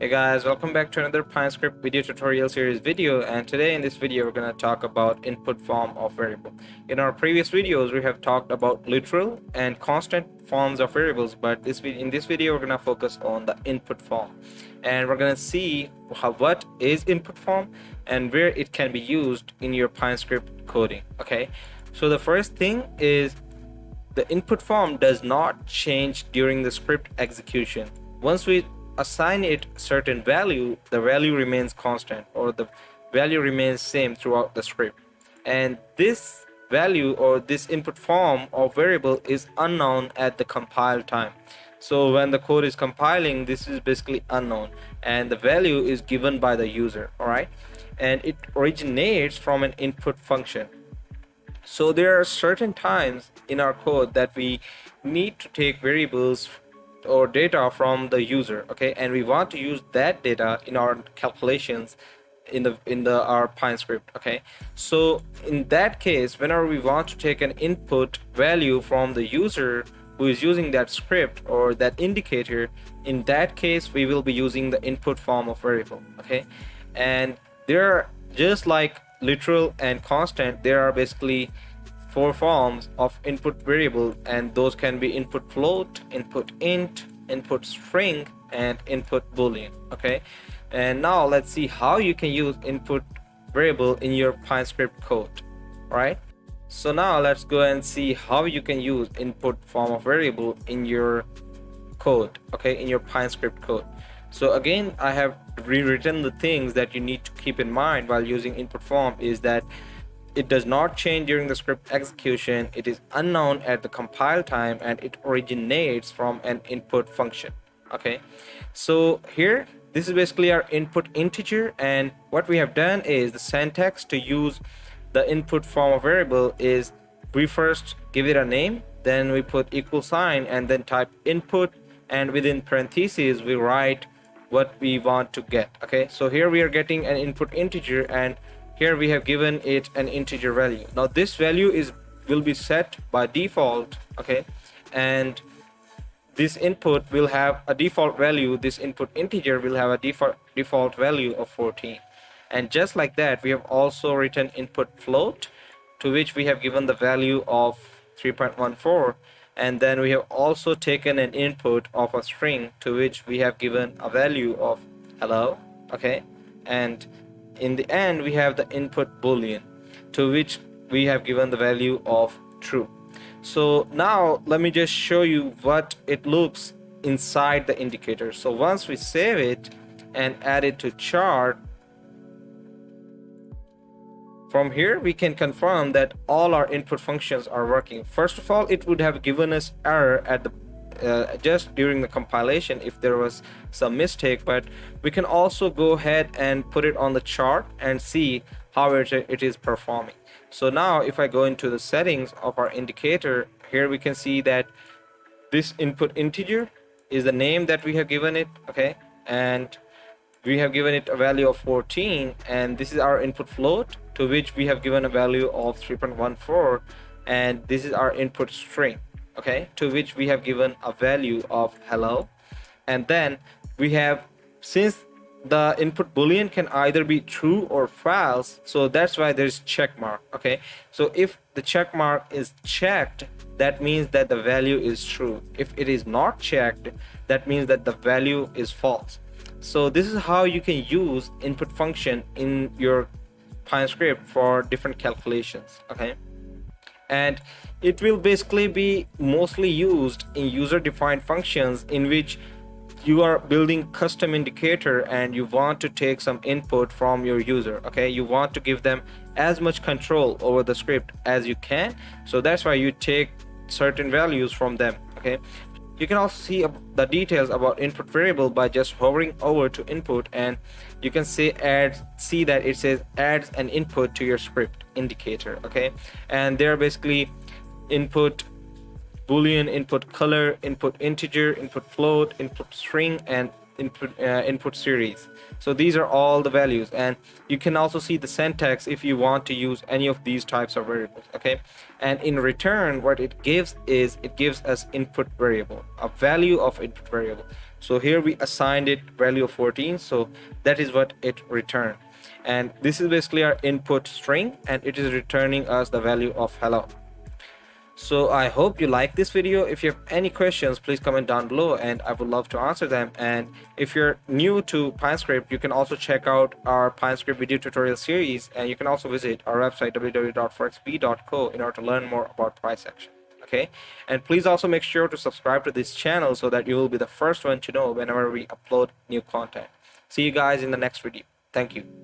Hey guys, welcome back to another Pinescript video tutorial series video, and today in this video we're going to talk about input form of variable. In our previous videos we have talked about literal and constant forms of variables, but in this video we're going to focus on the input form, and we're going to see what is input form and where it can be used in your Pinescript coding. Okay, so the first thing is the input form does not change during the script execution. Once we assign it certain value, the value remains constant, or the value remains same throughout the script. And this value or this input form of variable is unknown at the compile time. So when the code is compiling, this is basically unknown, and the value is given by the user. All right, and it originates from an input function. So there are certain times in our code that we need to take variables or data from the user, okay, and we want to use that data in our calculations in the our Pinescript. Okay, so in that case, whenever we want to take an input value from the user who is using that script or that indicator, in that case we will be using the input form of variable. Okay, and there are, just like literal and constant, there are basically four forms of input variable, and those can be input float, input int, input string, and input boolean. Okay, and now let's see how you can use input variable in your Pinescript code. All right, so now let's go and see how you can use input form of variable in your code, okay, in your Pinescript code. So again, I have rewritten the things that you need to keep in mind while using input form is that it does not change during the script execution, it is unknown at the compile time, and it originates from an input function. Okay, so here this is basically our input integer, and what we have done is the syntax to use the input form of variable is we first give it a name, then we put equal sign and then type input, and within parentheses we write what we want to get. Okay, so here we are getting an input integer, and here we have given it an integer value. Now this value will be set by default. Okay, and this input will have a default value, this input integer will have a default value of 14. And just like that, we have also written input float, to which we have given the value of 3.14, and then we have also taken an input of a string, to which we have given a value of hello. Okay, and in the end we have the input boolean, to which we have given the value of true. So now let me just show you what it looks inside the indicator. So once we save it and add it to chart, from here we can confirm that all our input functions are working. First of all, it would have given us error at the just during the compilation if there was some mistake, but we can also go ahead and put it on the chart and see how it is performing. So now if I go into the settings of our indicator, here we can see that this input integer is the name that we have given it. Okay, and we have given it a value of 14, and this is our input float, to which we have given a value of 3.14, and this is our input string, okay, to which we have given a value of hello. And then we have, since the input boolean can either be true or false, so that's why there's check mark. Okay, so if the check mark is checked, that means that the value is true. If it is not checked, that means that the value is false. So this is how you can use input function in your Pinescript for different calculations. Okay, and it will basically be mostly used in user defined functions in which you are building custom indicator and you want to take some input from your user. Okay, you want to give them as much control over the script as you can, so that's why you take certain values from them. Okay, you can also see the details about input variable by just hovering over to input, and you can see that it says adds an input to your script indicator. Okay, and they're basically input boolean, input color, input integer, input float, input string, and input series. So these are all the values, and you can also see the syntax if you want to use any of these types of variables. Okay, and in return what it gives is it gives us input variable, a value of input variable. So here we assigned it value of 14, so that is what it returned. And this is basically our input string, and it is returning us the value of hello. So I hope you like this video. If you have any questions, please comment down below and I would love to answer them. And if you're new to Pinescript, you can also check out our Pinescript video tutorial series, and you can also visit our website www.forexp.co in order to learn more about Pinesection. Okay, and please also make sure to subscribe to this channel so that you will be the first one to know whenever we upload new content. See you guys in the next video. Thank you.